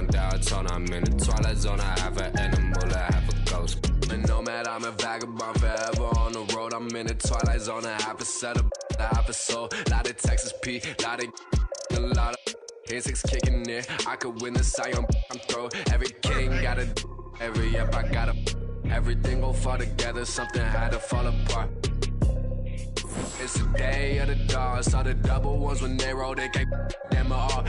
Downtown, I'm in the twilight zone. I have an animal, I have a ghost. And nomad, I'm a vagabond forever on the road. I'm in the twilight zone. I have a setup, I have a soul. Lot of Texas P, lot of insects kicking in. I could win the Sion, I'm throw. Every king got a, every up I got a. Everything gon' fall together, something had to fall apart. It's the day of the dawn. Saw the double ones when they rolled, they gave them all.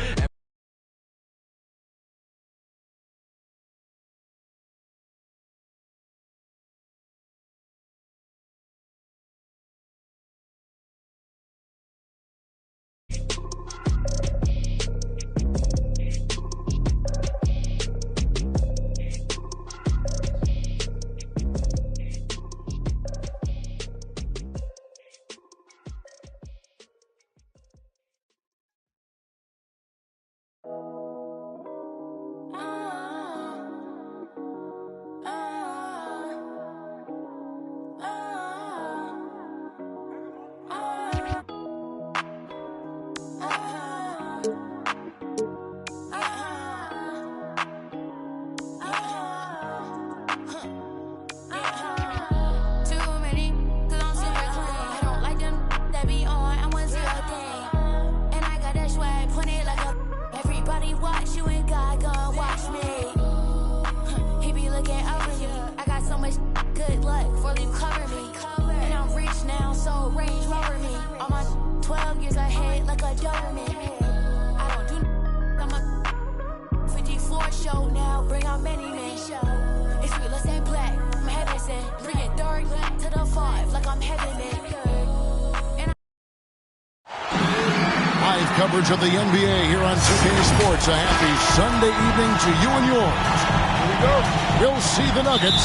Coverage of the NBA here on 2K Sports. A happy Sunday evening to you and yours. Here we go. We'll see the Nuggets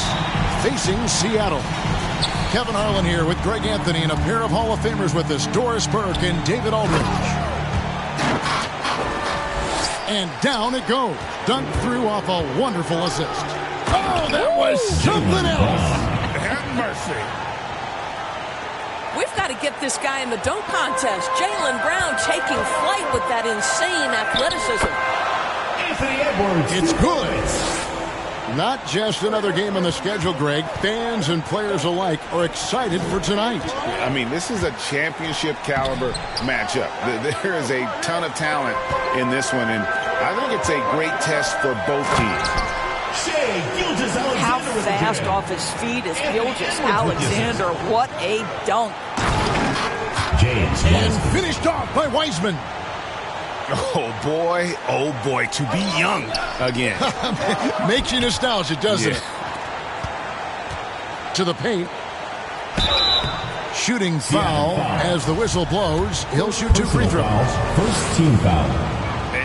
facing Seattle. Kevin Harlan here with Greg Anthony and a pair of Hall of Famers with us, Doris Burke and David Aldridge. And down it goes. Dunked through off a wonderful assist. Oh, that was something else. Have mercy. We've got to get this guy in the dunk contest. Jaylen Brown taking flight with that insane athleticism. Anthony Edwards. It's good. Not just another game on the schedule, Greg. Fans and players alike are excited for tonight. I mean, this is a championship caliber matchup. There is a ton of talent in this one, and I think it's a great test for both teams. How fast off his feet is Gilgeous-Alexander. What a dunk. And finished off by Wiseman. Oh boy, to be young again. Makes you nostalgic, doesn't it? To the paint. Shooting foul as the whistle blows. He'll shoot 2 free throws. First team foul.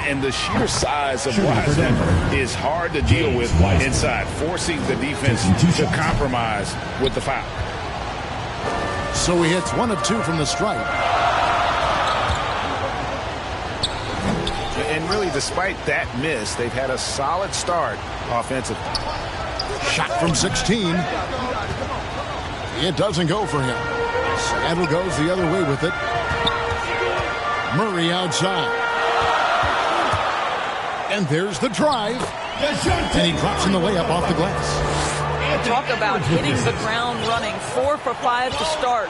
And the sheer size of Wiseman is hard to deal with inside, forcing the defense to compromise with the foul. So he hits 1 of 2 from the stripe. And really, despite that miss, they've had a solid start offensively. Shot from 16. It doesn't go for him. Seattle goes the other way with it. Murray outside. And there's the drive. And he drops in the layup off the glass. Talk about hitting the ground running. 4 for 5 to start.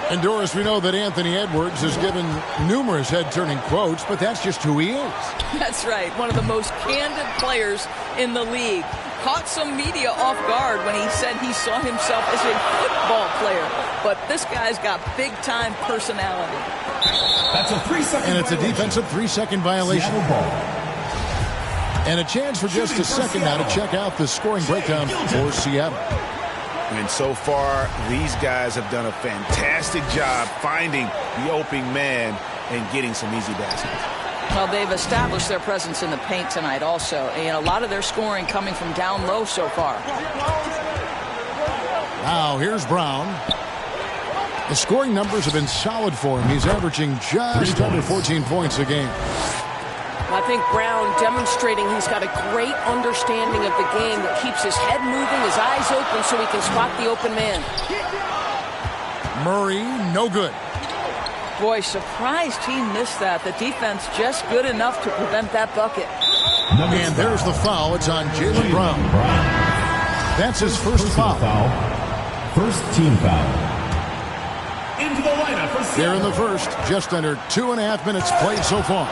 And Doris, we know that Anthony Edwards has given numerous head-turning quotes, but that's just who he is. That's right. One of the most candid players in the league. Caught some media off guard when he said he saw himself as a football player. But this guy's got big-time personality. That's a 3-second And it's a defensive 3-second violation. And a chance for just a second now to check out the scoring breakdown for Seattle. And so far, these guys have done a fantastic job finding the opening man and getting some easy baskets. Well, they've established their presence in the paint tonight also. And a lot of their scoring coming from down low so far. Now, here's Brown. The scoring numbers have been solid for him. He's averaging just under 14 points a game. I think Brown demonstrating he's got a great understanding of the game that keeps his head moving, his eyes open so he can spot the open man. Murray, no good. Boy, surprised he missed that. The defense just good enough to prevent that bucket. And there's the foul. It's on Jaylen Brown. That's his first foul. First team foul. Into the lineup for There in the first, just under 2.5 minutes played so far.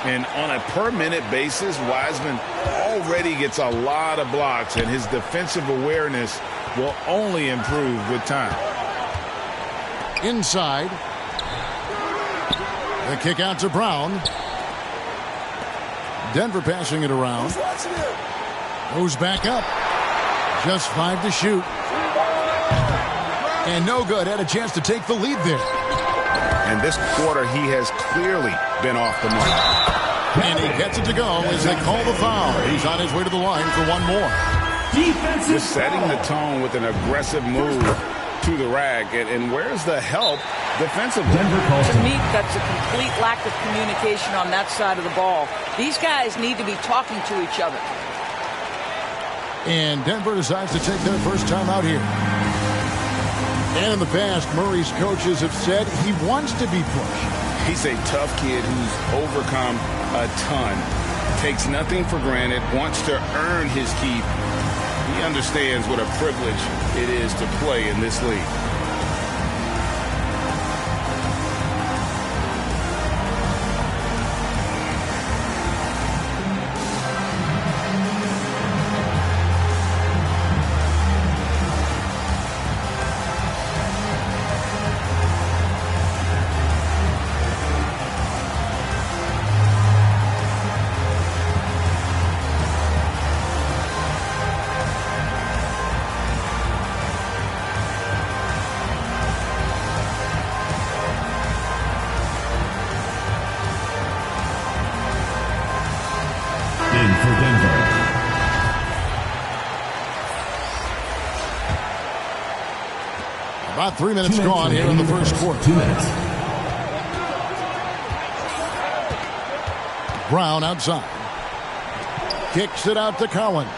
And on a per-minute basis, Wiseman already gets a lot of blocks, and his defensive awareness will only improve with time. Inside. The kick out to Brown. Denver passing it around. Goes back up. Just 5 to shoot. And no good. Had a chance to take the lead there. And this quarter, he has clearly been off the mark. And he gets it to go as they call the foul. He's on his way to the line for one more. Just setting the tone with an aggressive move to the rack. And where's the help defensively? To me, that's a complete lack of communication on that side of the ball. These guys need to be talking to each other. And Denver decides to take their first time out here. And in the past, Murray's coaches have said he wants to be pushed. He's a tough kid who's overcome a ton, takes nothing for granted, wants to earn his keep. He understands what a privilege it is to play in this league. About 3 minutes gone here in the first quarter. 2 minutes. Brown outside. Kicks it out to Collins.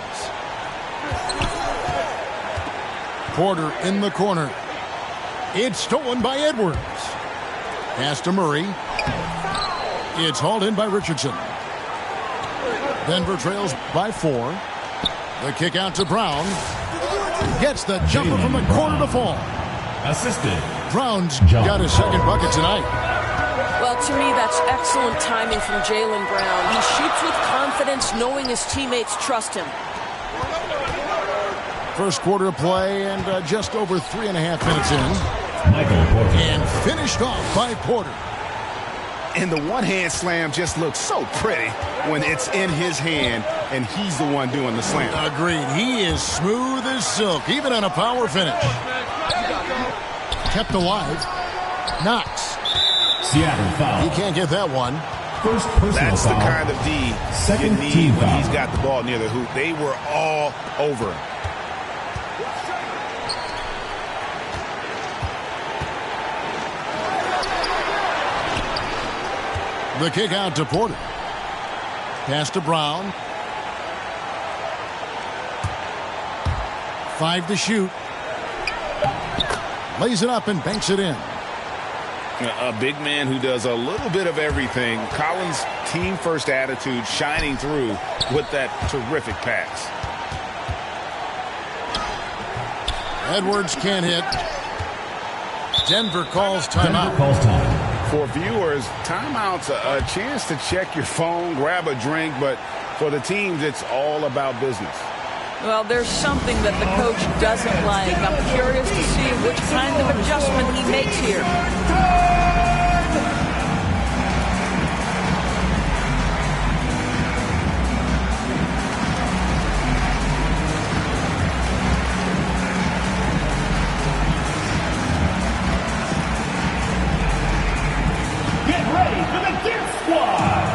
Porter in the corner. It's stolen by Edwards. Pass to Murray. It's hauled in by Richardson. Denver trails by 4. The kick out to Brown. Gets the jumper from the corner to fall. Assisted. Brown's got his second bucket tonight. Well, to me, that's excellent timing from Jaylen Brown. He shoots with confidence, knowing his teammates trust him. First quarter of play and just over 3.5 minutes in. Michael Porter. And finished off by Porter. And the one-hand slam just looks so pretty when it's in his hand and he's the one doing the slam. Agreed. He is smooth as silk, even on a power finish. Kept alive. Knox. Seattle foul. He can't get that one. First personal That's foul. the kind of D Second you need team when foul. he's got the ball near the hoop. They were all over him. The kick out to Porter. Pass to Brown. 5 to shoot. Lays it up and banks it in. A big man who does a little bit of everything. Collins' team-first attitude shining through with that terrific pass. Edwards can't hit. Denver calls timeout. Denver calls time. For viewers, timeout's a chance to check your phone, grab a drink, but for the teams, it's all about business. Well, there's something that the coach doesn't like. I'm curious to see which kind of adjustment he makes here. Get ready for the Dip Squad.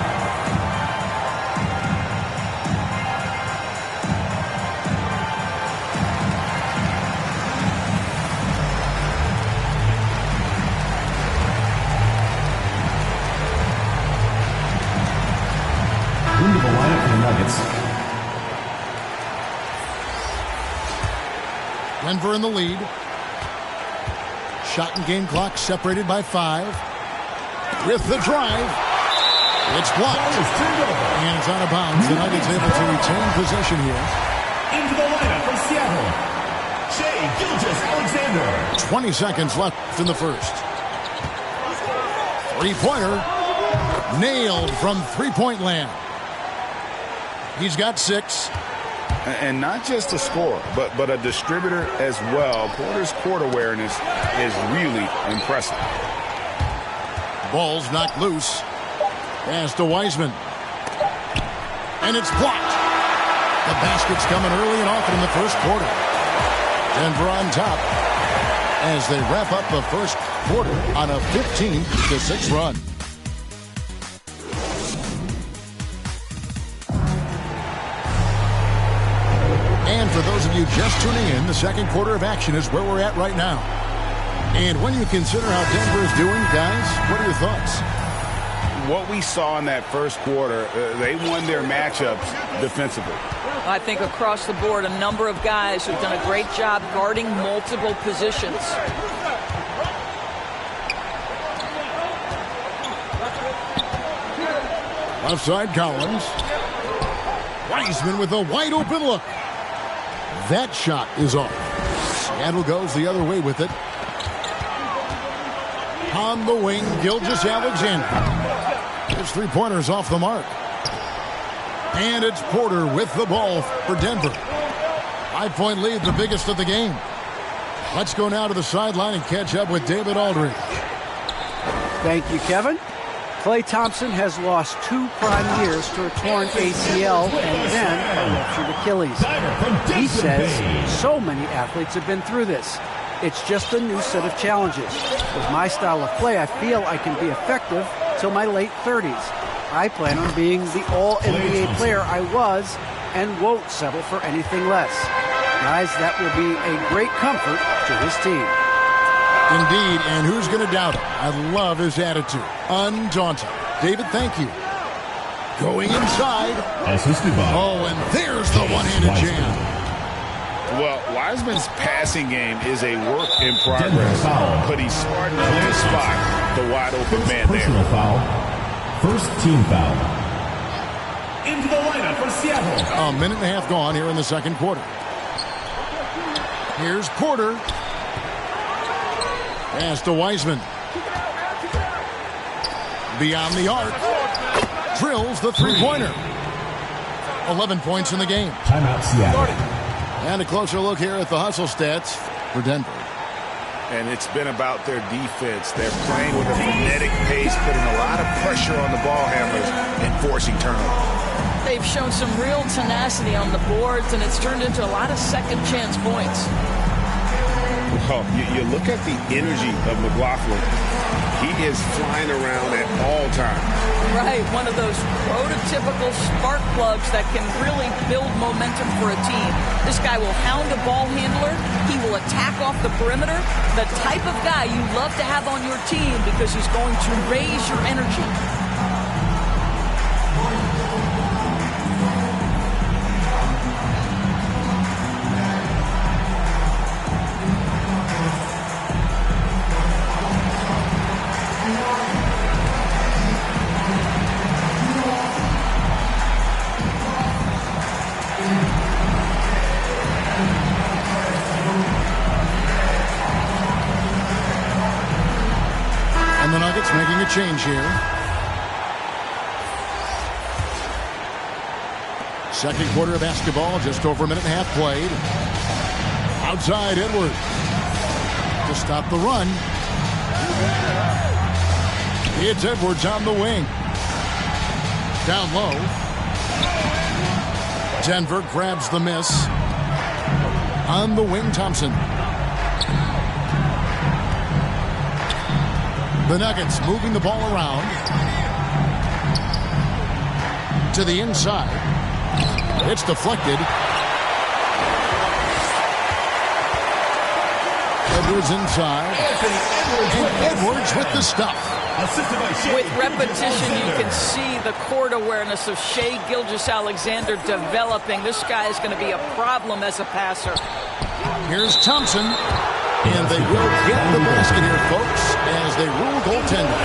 Into the lineup for the Nuggets. Denver in the lead. Shot and game clock separated by 5. With the drive. It's blocked. And it's out of bounds. The Nuggets able to retain possession here. Into the lineup for Seattle, Shai Gilgeous-Alexander. 20 seconds left in the first. Three-pointer. Nailed from three-point land. He's got 6. And not just a scorer, but a distributor as well. Porter's court awareness is really impressive. Ball's knocked loose. Pass to Wiseman. And it's blocked. The basket's coming early and often in the first quarter. Denver on top as they wrap up the first quarter on a 15-6 run. And for those of you just tuning in, the second quarter of action is where we're at right now. And when you consider how Denver is doing, guys, what are your thoughts? What we saw in that first quarter, they won their matchups defensively. I think across the board, a number of guys who've done a great job guarding multiple positions. Left side, Collins. Wiseman with a wide open look. That shot is off. Seattle goes the other way with it. On the wing, Gilgeous-Alexander. His three-pointer's off the mark. And it's Porter with the ball for Denver. 5-point lead, the biggest of the game. Let's go now to the sideline and catch up with David Aldridge. Thank you, Kevin. Klay Thompson has lost 2 prime years to a torn ACL and then a ruptured Achilles. He says so many athletes have been through this. It's just a new set of challenges. With my style of play, I feel I can be effective till my late 30s. I plan on being the all-NBA player I was and won't settle for anything less. Guys, that will be a great comfort to his team. Indeed, and who's going to doubt it? I love his attitude. Undaunted. David, thank you. Going inside. Assisted by. Oh, and there's the one-handed jam. Well, Wiseman's passing game is a work in progress, but he's starting to spot the wide-open man there. Personal foul. First team foul. Into the lineup for Seattle. A minute and a half gone here in the second quarter. Here's Porter. Pass to Wiseman. Beyond the arc. Drills the three-pointer. 11 points in the game. Timeout Seattle. And a closer look here at the hustle stats for Denver. And it's been about their defense. They're playing with a frenetic pace, putting a lot of pressure on the ball handlers and forcing turnovers. They've shown some real tenacity on the boards, and it's turned into a lot of second-chance points. Well, you look at the energy of McLaughlin. He is flying around at all times. Right, one of those prototypical spark plugs that can really build momentum for a team. This guy will hound a ball handler. He will attack off the perimeter. The type of guy you love to have on your team because he's going to raise your energy. Making a change here. Second quarter of basketball, just over a minute and a half played. Outside Edwards to stop the run. It's Edwards on the wing. Down low. Denver grabs the miss. On the wing, Thompson. The Nuggets moving the ball around to the inside. It's deflected. Edwards inside. And Edwards with the stuff. With repetition, you can see the court awareness of Shai Gilgeous-Alexander developing. This guy is going to be a problem as a passer. Here's Thompson. And they will get the basket here, folks, as they rule goaltending.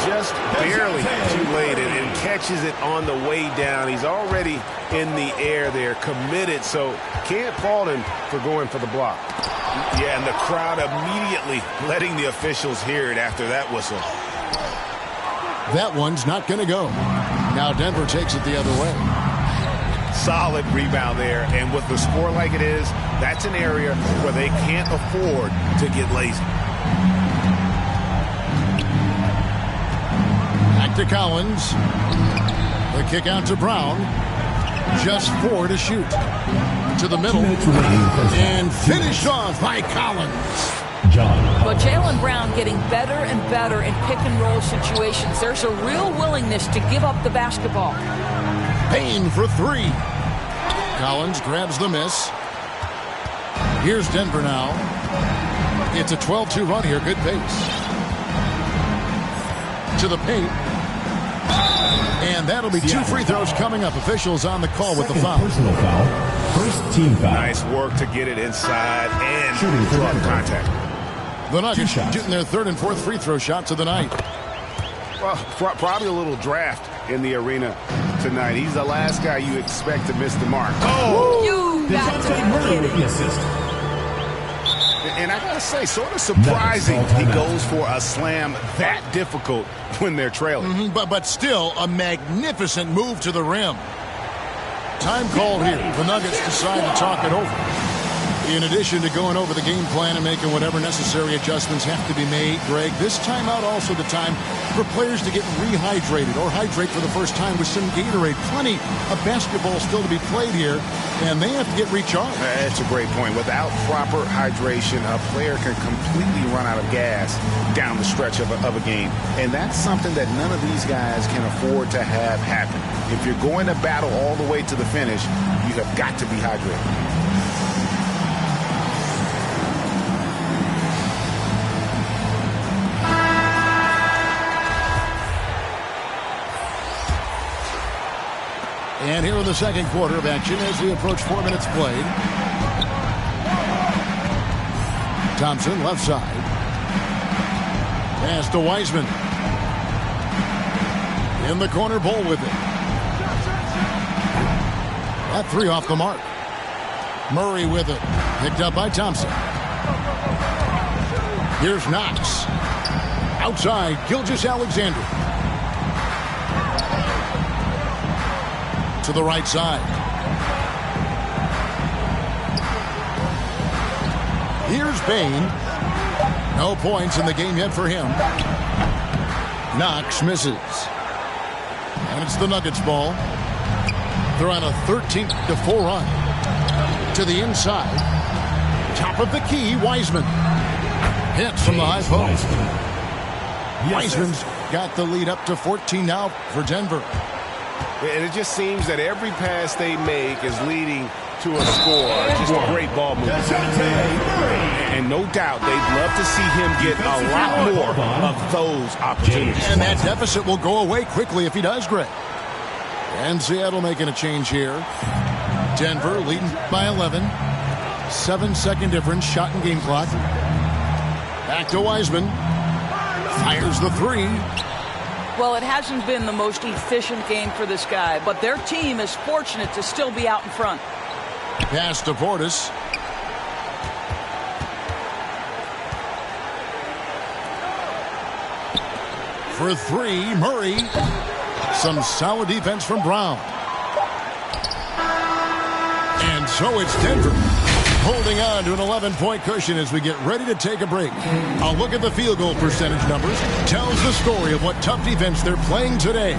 Just barely too late and catches it on the way down. He's already in the air there, committed, so can't fault him for going for the block. Yeah, and the crowd immediately letting the officials hear it after that whistle. That one's not going to go. Now Denver takes it the other way. Solid rebound there, and with the score like it is, that's an area where they can't afford to get lazy. Back to Collins. The kick out to Brown. Just 4 to shoot. To the middle. And finished off by Collins. But Jaylen Brown getting better and better in pick-and-roll situations. There's a real willingness to give up the basketball. Payne for 3. Collins grabs the miss. Here's Denver now. It's a 12-2 run here. Good pace. To the paint. And that'll be 2 free throws coming up. Officials on the call with the foul. Personal foul. First team foul. Nice work to get it inside and draw the contact. The Nuggets shooting their 3rd and 4th free throw shots of the night. Well, probably a little draft in the arena tonight. He's the last guy you expect to miss the mark. Oh! You got to be kidding. And I got to say, sort of surprising he goes for a slam that difficult when they're trailing. But still, a magnificent move to the rim. Time called here. The Nuggets decide to talk it over. In addition to going over the game plan and making whatever necessary adjustments have to be made, Greg, this timeout also the time for players to get rehydrated or hydrate for the first time with some Gatorade. Plenty of basketball still to be played here, and they have to get recharged. That's a great point. Without proper hydration, a player can completely run out of gas down the stretch of a game. And that's something that none of these guys can afford to have happen. If you're going to battle all the way to the finish, you have got to be hydrated. And here in the second quarter of action as we approach 4 minutes played. Thompson left side. Pass to Wiseman. In the corner, Bull with it. That 3 off the mark. Murray with it. Picked up by Thompson. Here's Knox. Outside, Gilgeous-Alexander. To the right side. Here's Payne. No points in the game yet for him. Knox misses. And it's the Nuggets ball. They're on a 13-4 run. To the inside. Top of the key, Wiseman. Hits from the high post. Wiseman's got the lead up to 14 now for Denver. And it just seems that every pass they make is leading to a score. Just a great ball move. And no doubt they'd love to see him get a lot more of those opportunities. And that deficit will go away quickly if he does, Greg. And Seattle making a change here. Denver leading by 11. 7-second difference, shot and game clock. Back to Wiseman. Fires the 3. Well, it hasn't been the most efficient game for this guy, but their team is fortunate to still be out in front. Pass to Portis. For 3, Murray. Some solid defense from Brown. And so it's Denver holding on to an 11-point cushion as we get ready to take a break. A look at the field goal percentage numbers tells the story of what tough defense they're playing today.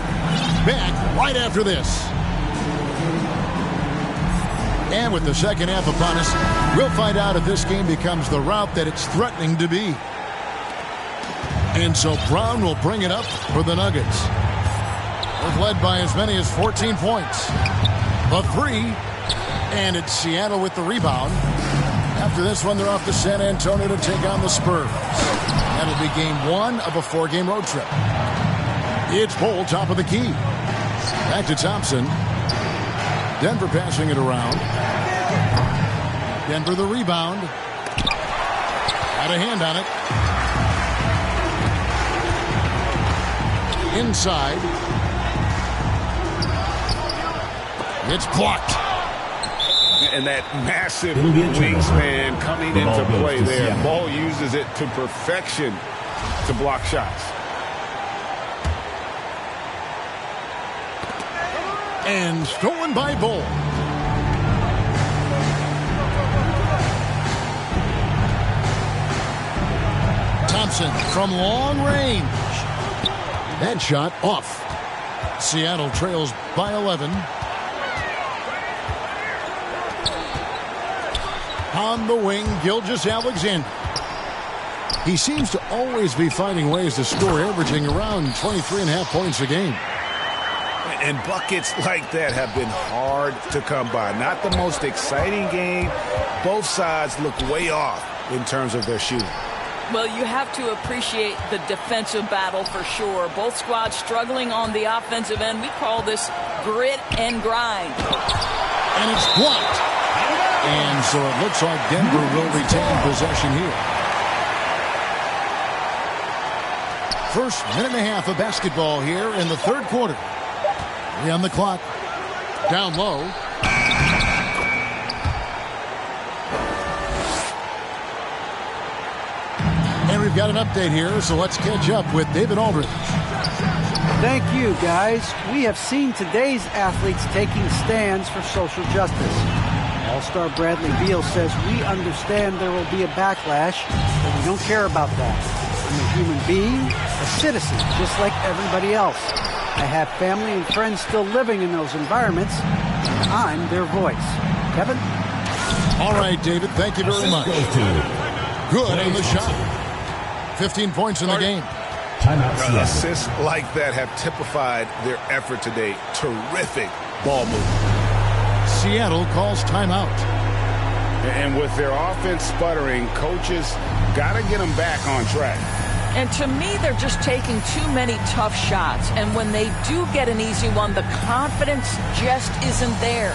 Back right after this. And with the second half upon us, we'll find out if this game becomes the route that it's threatening to be. And so Brown will bring it up for the Nuggets. They've led by as many as 14 points. The 3. And it's Seattle with the rebound. After this one, they're off to San Antonio to take on the Spurs. That'll be game 1 of a 4-game road trip. It's Bull, top of the key. Back to Thompson. Denver passing it around. Denver the rebound. Had a hand on it. Inside. It's blocked. And that massive wingspan coming into play there. Ball uses it to perfection to block shots. And stolen by Bull. Thompson from long range. That shot off. Seattle trails by 11. On the wing, Gilgeous-Alexander. He seems to always be finding ways to score, averaging around 23.5 points a game. And buckets like that have been hard to come by. Not the most exciting game. Both sides look way off in terms of their shooting. Well, you have to appreciate the defensive battle for sure. Both squads struggling on the offensive end. We call this grit and grind. And it's blocked. And so it looks like Denver will retain possession here. First minute and a half of basketball here in the third quarter. 3 on the clock. Down low. And we've got an update here, so let's catch up with David Aldridge. Thank you, guys. We have seen today's athletes taking stands for social justice. All-Star Bradley Beal says, we understand there will be a backlash, but we don't care about that. I'm a human being, a citizen, just like everybody else. I have family and friends still living in those environments. I'm their voice. Kevin? All right, David, thank you very much. Good on the shot. 15 points in the game. Assists like that have typified their effort today. Terrific ball movement. Seattle calls timeout. And with their offense sputtering, coaches got to get them back on track. And to me, they're just taking too many tough shots. And when they do get an easy one, the confidence just isn't there.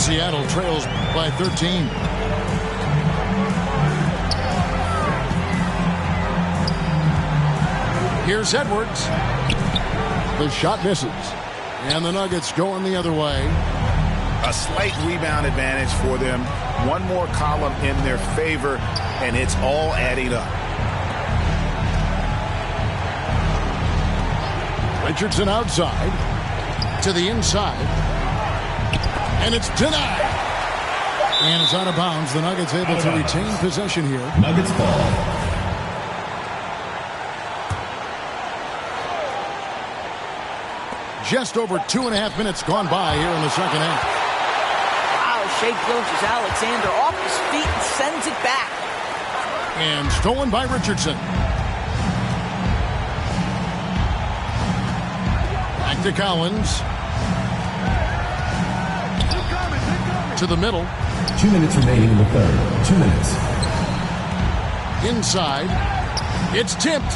Seattle trails by 13. Here's Edwards. The shot misses. And the Nuggets going the other way. A slight rebound advantage for them. One more column in their favor, and it's all adding up. Richardson outside. To the inside. And it's denied. And it's out of bounds. The Nuggets able to retain possession here. Nuggets ball. Just over 2.5 minutes gone by here in the second half. Wow, Shai Gilgeous-Alexander off his feet and sends it back. And stolen by Richardson. Back to Collins. To the middle. 2 minutes remaining in the third. 2 minutes. Inside. It's tipped.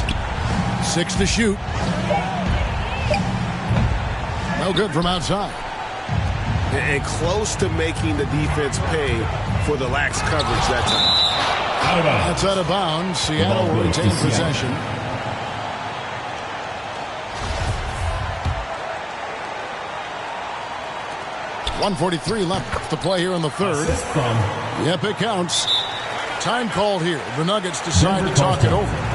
6 to shoot. No good from outside. And close to making the defense pay for the lax coverage that time. That's out of bounds. Seattle will retain possession. .143 left to play here in the third. Yep, it counts. Time called here. The Nuggets decide to talk it over.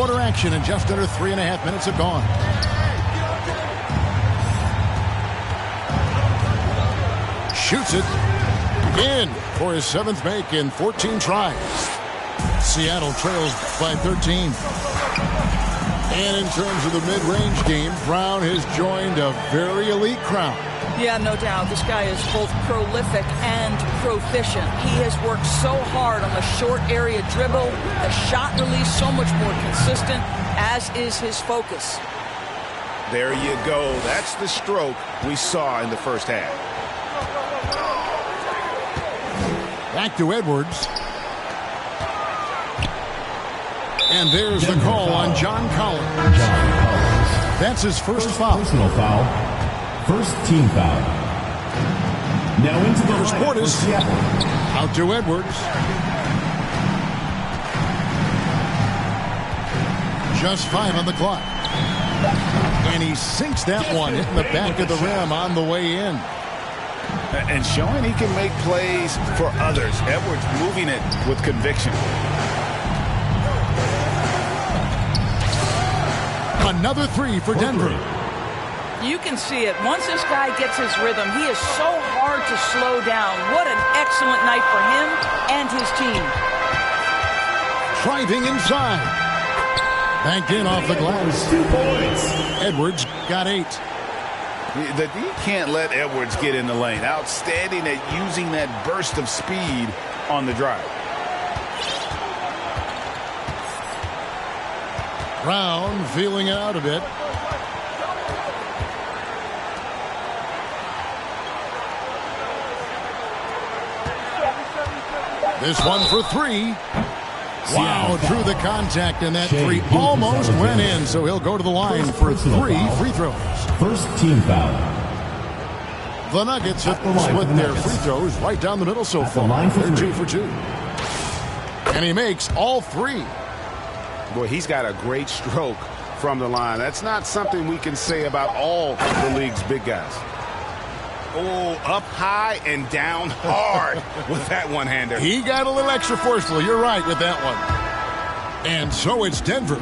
quarter action and just under 3.5 minutes have gone. Shoots it in for his 7th make in 14 tries. Seattle trails by 13. And in terms of the mid-range game, Brown has joined a very elite crowd. Yeah, no doubt. This guy is both prolific and proficient. He has worked so hard on the short area dribble, the shot release so much more consistent, as is his focus. There you go. That's the stroke we saw in the first half. Back to Edwards. And there's the call on John Collins. That's his first foul. Personal foul. First team foul. Now into the Here's Portis. Out to Edwards. Just 5 on the clock. And he sinks that one, hitting the back of the rim on the way in. And showing he can make plays for others. Edwards moving it with conviction. Another 3 for Denver. You can see it. Once this guy gets his rhythm, he is so hard to slow down. What an excellent night for him and his team. Driving inside. Banked in off the glass. 2 points. Edwards got 8. You can't let Edwards get in the lane. Outstanding at using that burst of speed on the drive. Brown feeling it out a bit. This one for 3. Wow, through the contact, and that 3 almost went in, so he'll go to the line for 3 free throws. First team foul. The Nuggets have split their free throws right down the middle so far. They're 2 for 2. And he makes all 3. Boy, he's got a great stroke from the line. That's not something we can say about all the league's big guys. Oh, up high and down hard with that one-hander. He got a little extra forceful. You're right with that one. And so it's Denver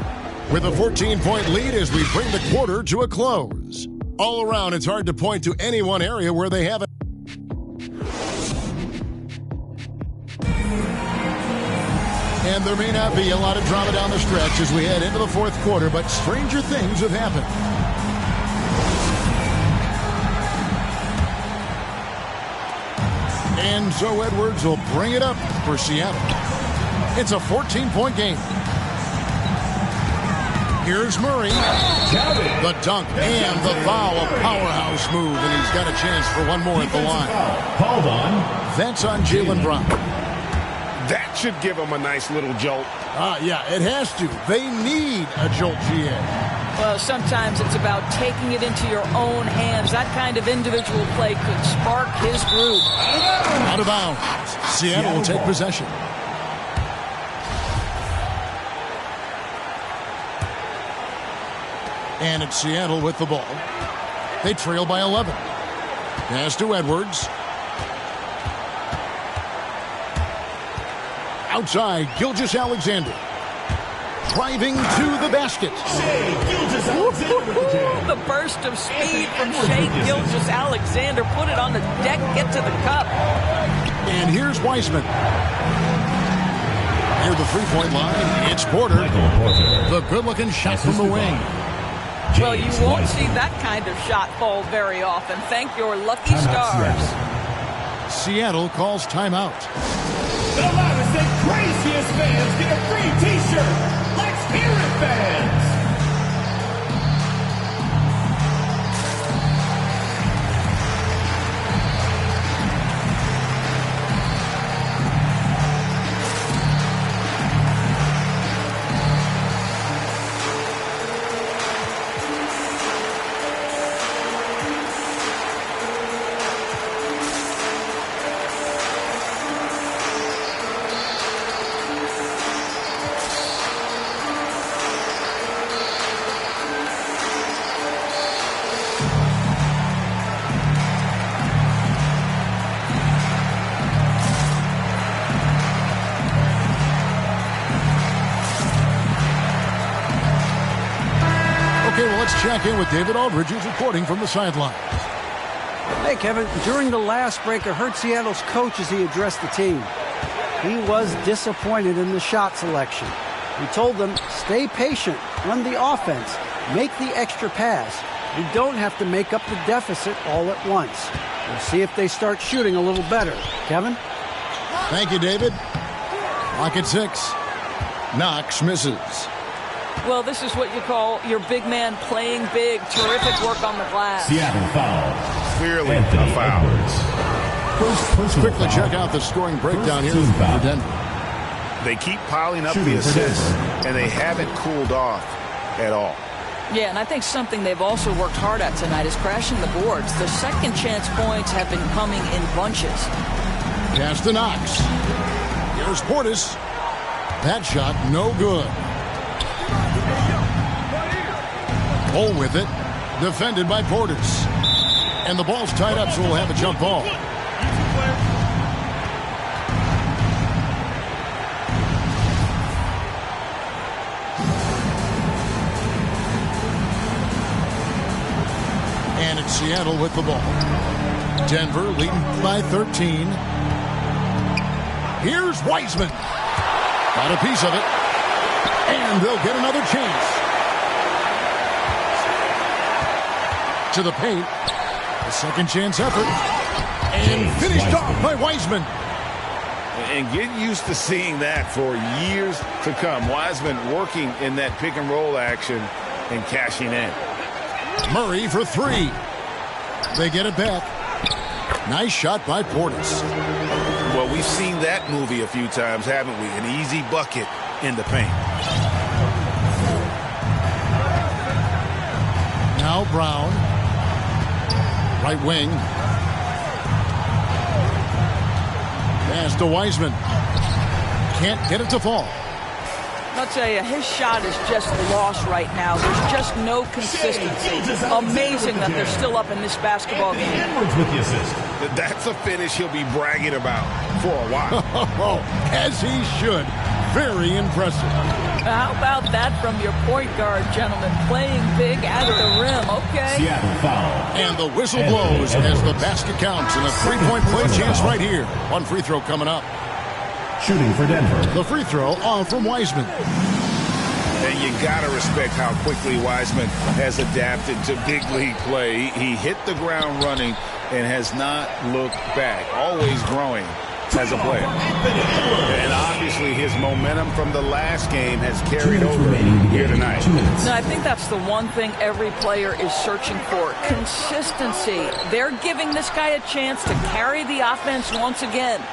with a 14-point lead as we bring the quarter to a close. All around, it's hard to point to any one area where they haven't. And there may not be a lot of drama down the stretch as we head into the 4th quarter, but stranger things have happened. And so Edwards will bring it up for Seattle. It's a 14-point game. Here's Murray. The dunk and the foul, a powerhouse move, and he's got a chance for one more at the line. Called on. That's on Jaylen Brown. That should give him a nice little jolt. Yeah, it has to. They need a jolt, GA. Well, sometimes it's about taking it into your own hands. That kind of individual play could spark his groove. Out of bounds. Seattle will take possession. And it's Seattle with the ball. They trail by 11. Pass to Edwards. Outside, Gilgeous-Alexander. Driving to the basket. The burst of speed from Shai Gilgeous-Alexander. Put it on the deck, get to the cup. And here's Wiseman. Near the three-point line, it's Porter. The good-looking shot from the wing. Well, you won't see that kind of shot fall very often. Thank your lucky stars. Seattle calls timeout. The loudest and craziest fans get a free T-shirt. Let's hear it, fans! Let's check in with David Aldridge, who's reporting from the sidelines. Hey, Kevin. During the last break, I heard Seattle's coach as he addressed the team. He was disappointed in the shot selection. He told them, stay patient, run the offense, make the extra pass. You don't have to make up the deficit all at once. We'll see if they start shooting a little better. Kevin? Thank you, David. Clock at 6. Knox misses. Well, this is what you call your big man playing big. Terrific work on the glass. Seattle foul. Clearly a foul. Let's quickly check out the scoring breakdown here for Denver. They keep piling up the assists, and they haven't cooled off at all. Yeah, and I think something they've also worked hard at tonight is crashing the boards. The second chance points have been coming in bunches. Pass to Knox. Here's Portis. That shot no good. Hole with it. Defended by Portis. And the ball's tied up, so we'll have a jump ball. And it's Seattle with the ball. Denver leading by 13. Here's Wiseman. Got a piece of it. And they'll get another chance. To the paint. A second chance effort. And finished off by Wiseman. And get used to seeing that for years to come. Wiseman working in that pick and roll action and cashing in. Murray for 3. They get it back. Nice shot by Portis. Well, we've seen that movie a few times, haven't we? An easy bucket in the paint. Now Brown. Right wing. Pass to Wiseman. Can't get it to fall. I'll tell you, his shot is just lost right now. There's just no consistency. Amazing that they're still up in this basketball game. That's a finish he'll be bragging about for a while. As he should. Very impressive. How about that from your point guard, gentlemen? Playing big at the rim, okay? And the whistle blows as the basket counts, and a three-point play chance right here. One free throw coming up. Shooting for Denver. The free throw off from Wiseman. And you got to respect how quickly Wiseman has adapted to big league play. He hit the ground running and has not looked back. Always growing as a player. And obviously his momentum from the last game has carried over here tonight. No, I think that's the one thing every player is searching for. Consistency. They're giving this guy a chance to carry the offense once again.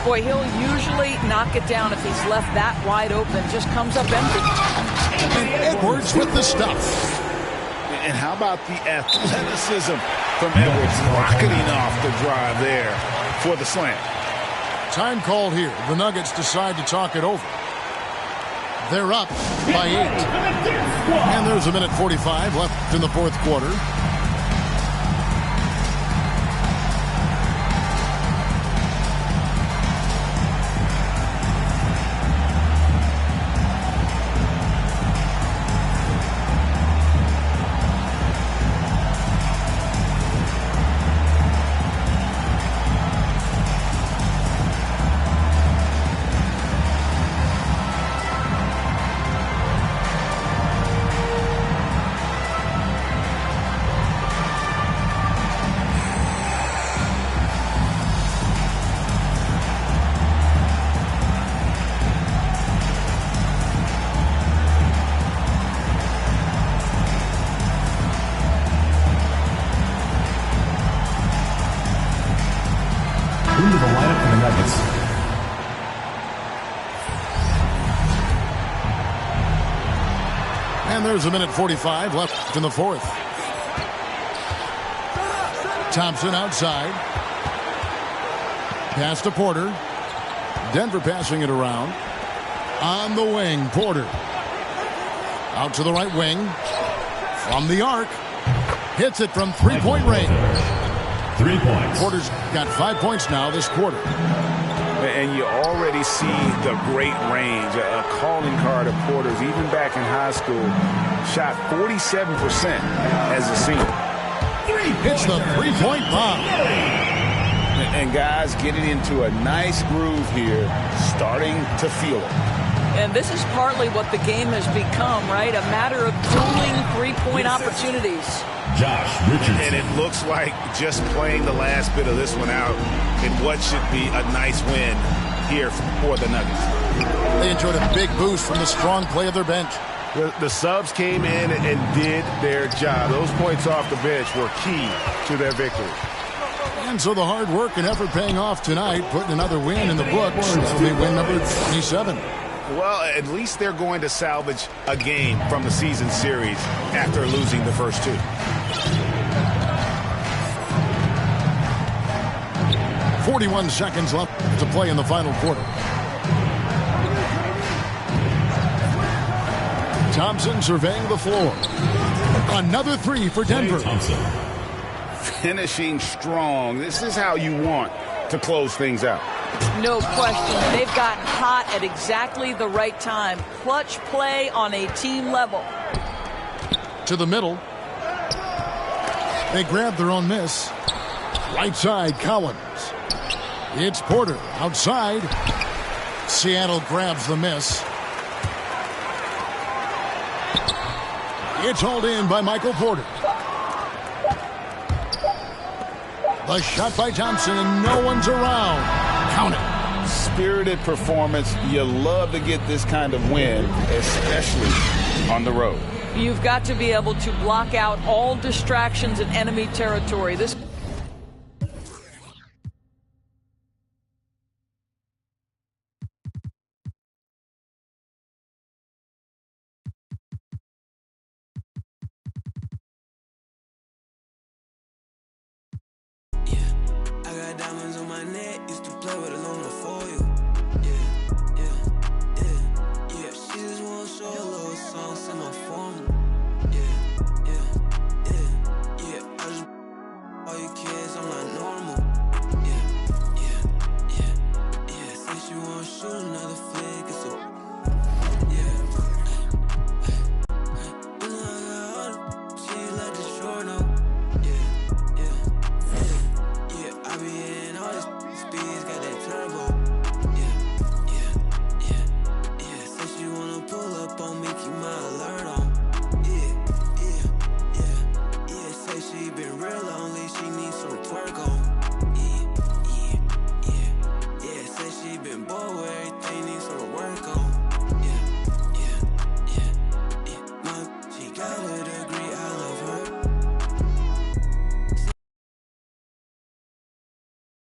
Boy, he'll usually knock it down if he's left that wide open. Just comes up empty. And Edwards with the stuff. And how about the athleticism from Edwards rocketing off the drive there for the slam. Time called here. The Nuggets decide to talk it over. They're up by 8. And there's a minute 45 left in the fourth quarter. Into the lineup for the Nuggets. And there's a minute 45 left in the fourth. Thompson outside. Pass to Porter. Denver passing it around. On the wing, Porter. Out to the right wing. From the arc. Hits it from three-point range. 3 points. Porter's got 5 points now this quarter. And you already see the great range, a calling card of Porter's. Even back in high school, shot 47% as a senior. Hits the three-point bomb. And guys getting into a nice groove here, starting to feel it. And this is partly what the game has become, right? A matter of dueling three-point opportunities. Josh Richardson. And it looks like just playing the last bit of this one out in what should be a nice win here for the Nuggets. They enjoyed a big boost from the strong play of their bench. The subs came in and did their job. Those points off the bench were key to their victory. And so the hard work and effort paying off tonight, putting another win in the books. That'll be win number 27. Well, at least they're going to salvage a game from the season series after losing the first two. 41 seconds left to play in the final quarter. Thompson surveying the floor. Another three for Denver. Finishing strong. This is how you want to close things out. No question. They've gotten hot at exactly the right time. Clutch play on a team level. To the middle. They grab their own miss. Right side, Collins. It's Porter outside. Seattle grabs the miss. It's hauled in by Michael Porter. The shot by Thompson, and no one's around. Count it. Spirited performance. You love to get this kind of win, especially on the road. You've got to be able to block out all distractions in enemy territory. This diamonds on my neck, used to play with aluminum foil. Yeah. She just wanna show a little song, send my phone. Yeah. I just all you kids.